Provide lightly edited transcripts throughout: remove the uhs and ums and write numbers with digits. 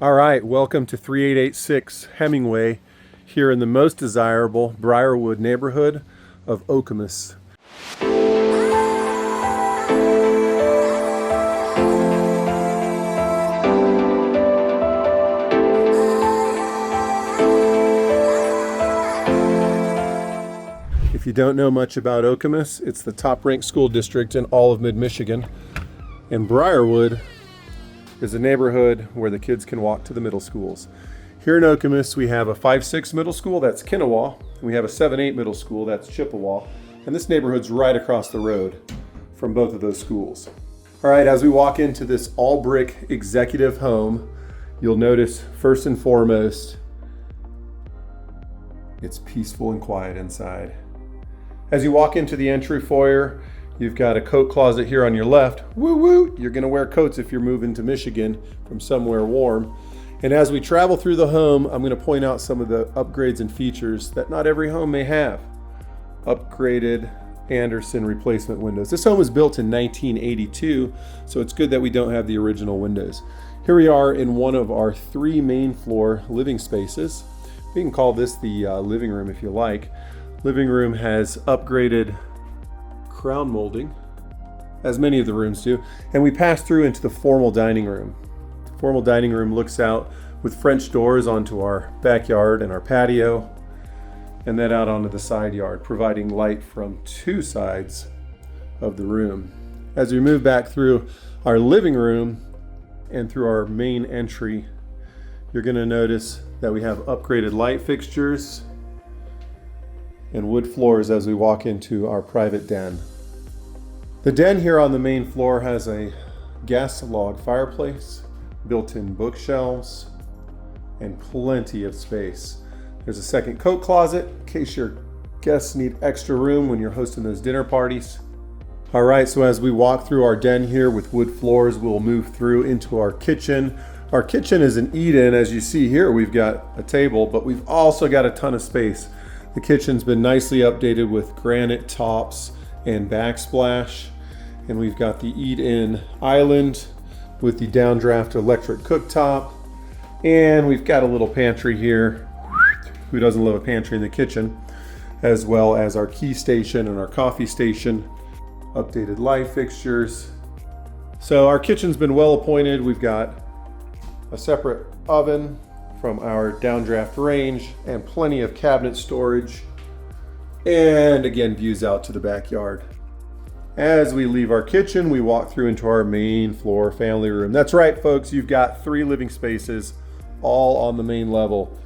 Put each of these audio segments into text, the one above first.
All right, welcome to 3886 Hemingway here in the most desirable Brierwood neighborhood of Okemos. If you don't know much about Okemos, it's the top-ranked school district in all of mid-Michigan, and Brierwood is a neighborhood where the kids can walk to the middle schools. Here in Okemos, we have a 5-6 middle school, that's Kinnawa, and we have a 7-8 middle school, that's Chippewa, and this neighborhood's right across the road from both of those schools. All right, as we walk into this all-brick executive home, you'll notice first and foremost, it's peaceful and quiet inside. As you walk into the entry foyer, you've got a coat closet here on your left. Woo woo! You're gonna wear coats if you're moving to Michigan from somewhere warm. And as we travel through the home, I'm gonna point out some of the upgrades and features that not every home may have. Upgraded Anderson replacement windows. This home was built in 1982, so it's good that we don't have the original windows. Here we are in one of our 3 main floor living spaces. We can call this the living room if you like. Living room has upgraded crown molding, as many of the rooms do, and we pass through into the formal dining room. The formal dining room looks out with French doors onto our backyard and our patio, and then out onto the side yard, providing light from 2 sides of the room. As we move back through our living room and through our main entry, you're going to notice that we have upgraded light fixtures and wood floors as we walk into our private den. The den here on the main floor has a gas log fireplace, built-in bookshelves, and plenty of space. There's a second coat closet in case your guests need extra room when you're hosting those dinner parties. All right, so as we walk through our den here with wood floors, we'll move through into our kitchen. Our kitchen is an eat-in. As you see here, we've got a table, but we've also got a ton of space. The kitchen's been nicely updated with granite tops and backsplash. And we've got the eat-in island with the downdraft electric cooktop. And we've got a little pantry here. Who doesn't love a pantry in the kitchen? As well as our key station and our coffee station. Updated light fixtures. So our kitchen's been well appointed. We've got a separate oven from our downdraft range and plenty of cabinet storage. And again, views out to the backyard. As we leave our kitchen, we walk through into our main floor family room. That's right, folks, you've got 3 living spaces all on the main level.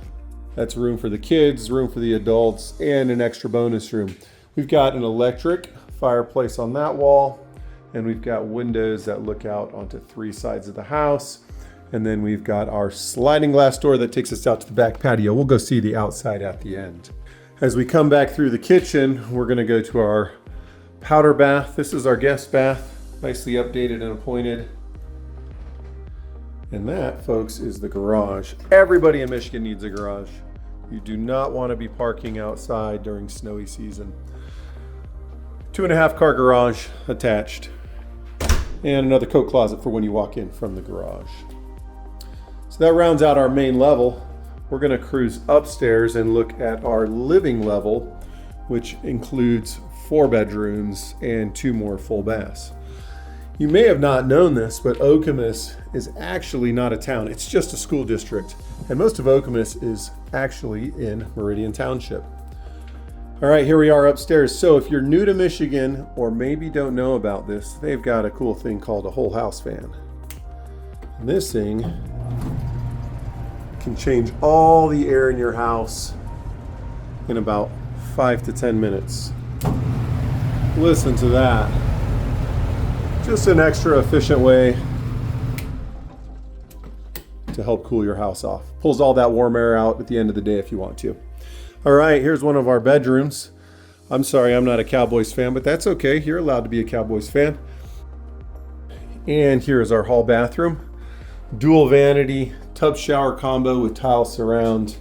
That's room for the kids, room for the adults, and an extra bonus room. We've got an electric fireplace on that wall, and we've got windows that look out onto 3 sides of the house. And then we've got our sliding glass door that takes us out to the back patio. We'll go see the outside at the end. As we come back through the kitchen, we're gonna go to our powder bath. This is our guest bath, nicely updated and appointed. And that, folks, is the garage. Everybody in Michigan needs a garage. You do not want to be parking outside during snowy season. 2.5 car garage attached. And another coat closet for when you walk in from the garage. So that rounds out our main level. We're gonna cruise upstairs and look at our living level, which includes 4 bedrooms and 2 more full baths. You may have not known this, but Okemos is actually not a town. It's just a school district. And most of Okemos is actually in Meridian Township. All right, here we are upstairs. So if you're new to Michigan or maybe don't know about this, they've got a cool thing called a whole house fan. And this thing can change all the air in your house in about 5 to 10 minutes. Listen to that. Just an extra efficient way to help cool your house off. Pulls all that warm air out at the end of the day if you want to. All right, here's one of our bedrooms. I'm sorry, I'm not a Cowboys fan, but that's okay. You're allowed to be a Cowboys fan. And here is our hall bathroom. Dual vanity, tub shower combo with tile surround,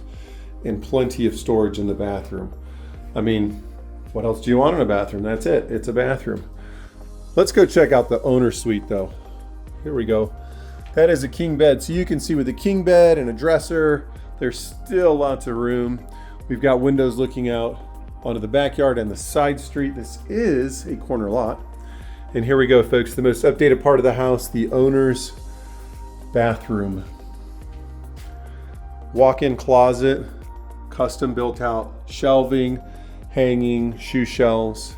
and plenty of storage in the bathroom. I mean, what else do you want in a bathroom? That's it, it's a bathroom. Let's go check out the owner suite though. Here we go. That is a king bed. So you can see with a king bed and a dresser, there's still lots of room. We've got windows looking out onto the backyard and the side street. This is a corner lot. And here we go, folks, the most updated part of the house, the owner's bathroom. Walk-in closet, custom built out shelving, hanging, shoe shelves,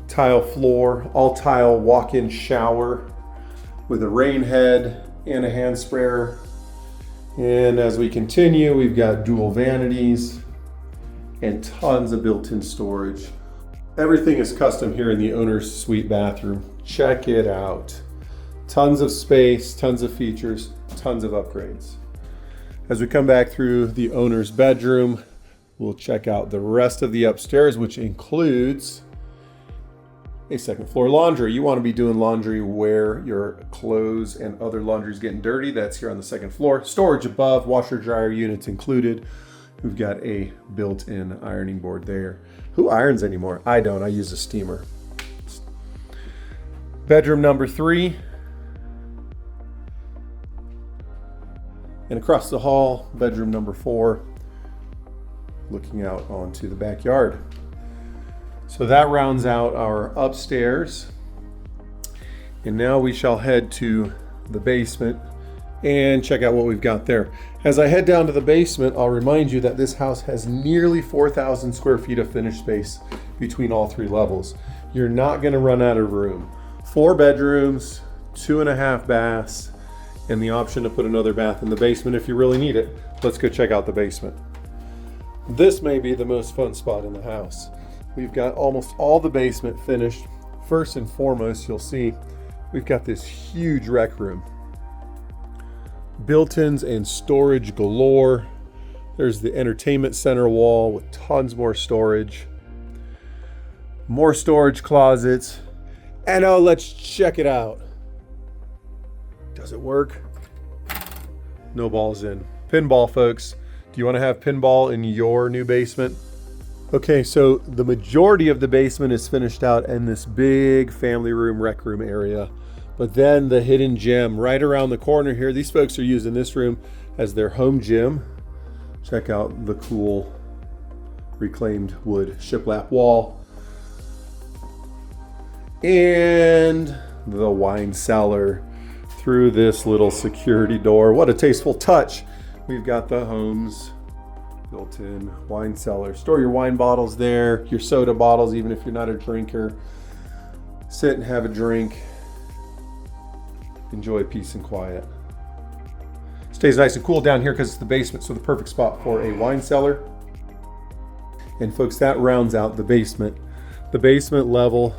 tile floor, all tile walk-in shower with a rain head and a hand sprayer. And as we continue, we've got dual vanities and tons of built-in storage. Everything is custom here in the owner's suite bathroom. Check it out. Tons of space, tons of features, tons of upgrades. As we come back through the owner's bedroom, we'll check out the rest of the upstairs, which includes a second floor laundry. You want to be doing laundry where your clothes and other laundry is getting dirty. That's here on the second floor. Storage above, washer dryer units included. We've got a built-in ironing board there. Who irons anymore? I don't. I use a steamer. Bedroom number 3. And across the hall, bedroom number 4, looking out onto the backyard. So that rounds out our upstairs. And now we shall head to the basement and check out what we've got there. As I head down to the basement, I'll remind you that this house has nearly 4,000 square feet of finished space between all 3 levels. You're not gonna run out of room. 4 bedrooms, 2.5 baths, and the option to put another bath in the basement if you really need it. Let's go check out the basement. This may be the most fun spot in the house. We've got almost all the basement finished. First and foremost, you'll see we've got this huge rec room. Built-ins and storage galore. There's the entertainment center wall with tons more storage. More storage closets. And oh, let's check it out. Does it work? No balls in. Pinball, folks. Do you want to have pinball in your new basement? Okay, so the majority of the basement is finished out in this big family room, rec room area. But then the hidden gem right around the corner here, these folks are using this room as their home gym. Check out the cool reclaimed wood shiplap wall. And the wine cellar through this little security door. What a tasteful touch. We've got the home's built-in wine cellar. Store your wine bottles there, your soda bottles, even if you're not a drinker. Sit and have a drink. Enjoy peace and quiet. Stays nice and cool down here because it's the basement, so the perfect spot for a wine cellar. And folks, that rounds out the basement. The basement level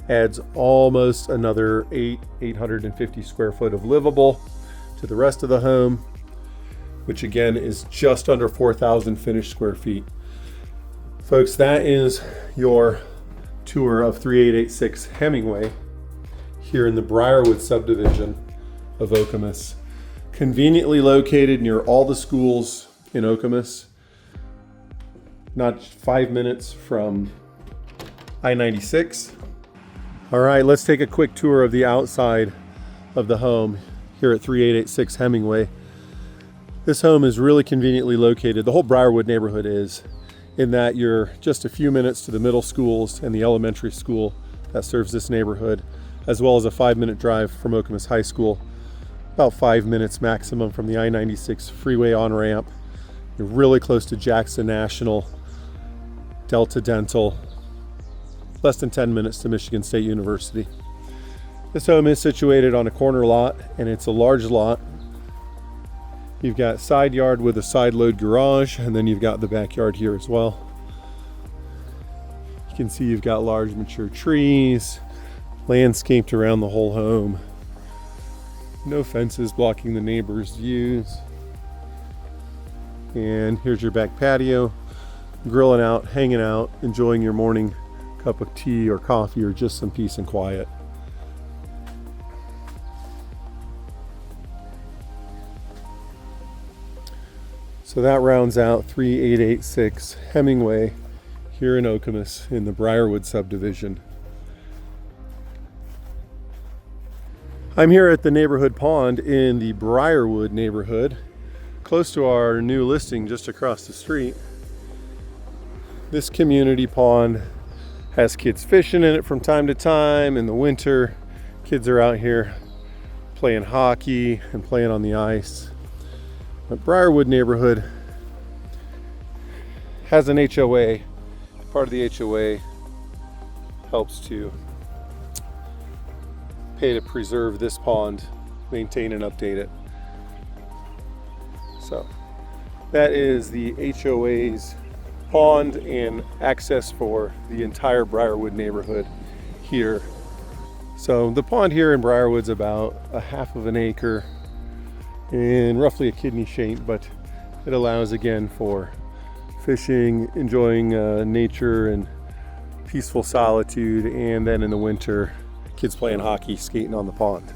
adds almost another 850 square foot of livable to the rest of the home, which again is just under 4,000 finished square feet. Folks, that is your tour of 3886 Hemingway here in the Brierwood subdivision of Okemos. Conveniently located near all the schools in Okemos. Not 5 minutes from I-96. All right, let's take a quick tour of the outside of the home here at 3886 Hemingway. This home is really conveniently located. The whole Brierwood neighborhood is, in that you're just a few minutes to the middle schools and the elementary school that serves this neighborhood, as well as a 5-minute drive from Okemos High School. About 5 minutes maximum from the I-96 freeway on-ramp. You're really close to Jackson National, Delta Dental, less than 10 minutes to Michigan State University. This home is situated on a corner lot, and it's a large lot. You've got side yard with a side load garage, and then you've got the backyard here as well. You can see you've got large mature trees, landscaped around the whole home. No fences blocking the neighbors' views. And here's your back patio, grilling out, hanging out, enjoying your morning cup of tea or coffee or just some peace and quiet. So that rounds out 3886 Hemingway here in Okemos in the Brierwood subdivision. I'm here at the neighborhood pond in the Brierwood neighborhood, close to our new listing just across the street. This community pond has kids fishing in it from time to time. In the winter, kids are out here playing hockey and playing on the ice. The Brierwood neighborhood has an HOA. Part of the HOA helps to pay to preserve this pond, maintain and update it. So that is the HOA's pond and access for the entire Brierwood neighborhood here. So the pond here in Brierwood's about a half of an acre and roughly a kidney shape, but it allows again for fishing, enjoying nature and peaceful solitude, and then in the winter, kids playing hockey, skating on the pond.